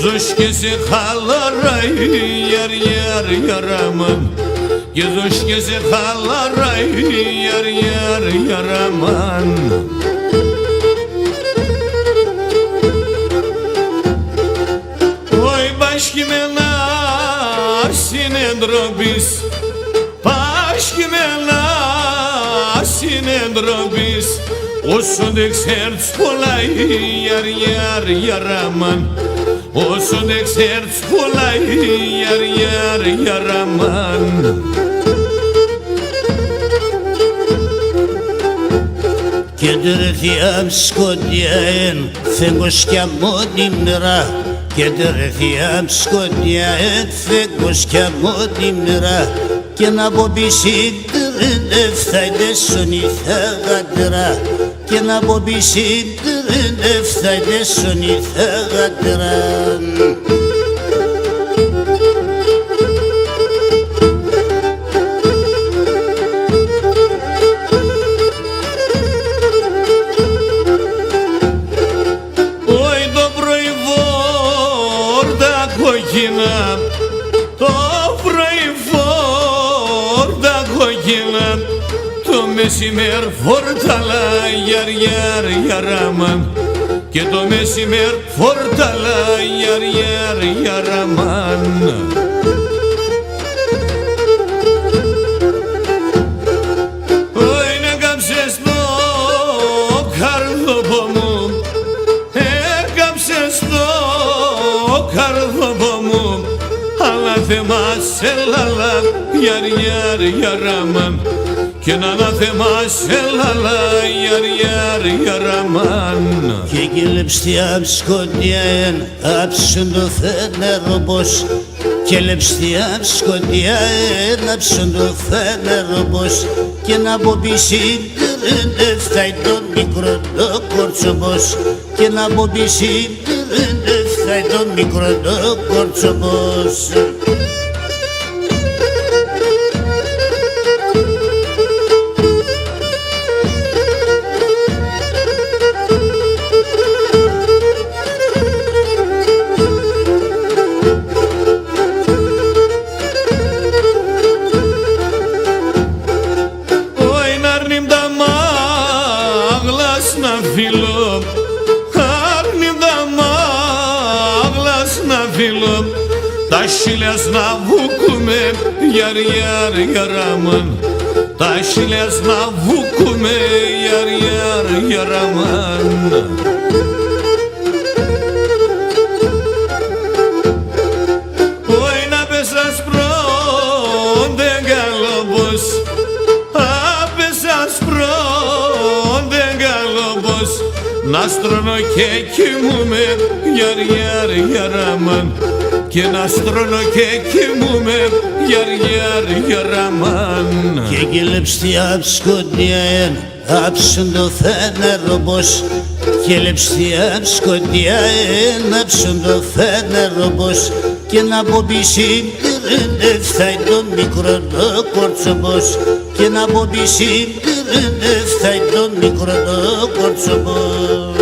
Gezushkesi halaray yar yar yaraman Gezushkesi halaray yar yar yaraman Oy başkimena sine drobis Başkimena sine drobis Osudek serc polaj yar yar yaraman Osudek serc polaj yar yar yaraman Κεντρεθιάμ σκοτιάεν φέγγος κι αμμόνιμνερα Κεντρεθιάμ σκοτιάεν φέγγος κι αμμόνιμνερα Και να πω πισίτρεν εφτάιντες σονιθά γαντρά Και να πω πισίτρεν εφτάιντες σονιθά γαντρά Dobro i vorda gojina To mesimer vortala yar yar yaraman Και το μεσημέρ φορταλά yar yar yaraman Oi ne gamses no kardobo mu Gamses no kardobo mu Αναθεμάς έλαλα yar yar yaraman Και να αναθεμάς έλαλα yar yar yaraman Και γελεψτιάμ σκοτιάεν άψουν το φένεροπος Και λεψτιάμ σκοτιάεν άψουν το φένεροπος Και να πω πισίτρεν έφταει τον μικρό το κορτσοπός Και να πω πισίτρεν έφταει τον μικρό το κορτσοπός Τα χιλιάς να βούκουμε yar yar yaraman Τα χιλιάς να βούκουμε yar yar yaraman Oi να πέσας πρόντε γαλόπος Απέσας πρόντε γαλόπος Να στρώνω και κοιμούμε yar yar yaraman Και να στρώνω και κοιμούμε yar yar yaraman Και γελεψτιάμ σκοτιάεν άψουν το φένεροπος Και λεψτιάμ σκοτιάεν άψουν το φένεροπος Και να πω πισίτρεν έφταει τον μικρό το κορτσοπός Και να πω πισίτρεν έφταει τον μικρό το κορτσοπός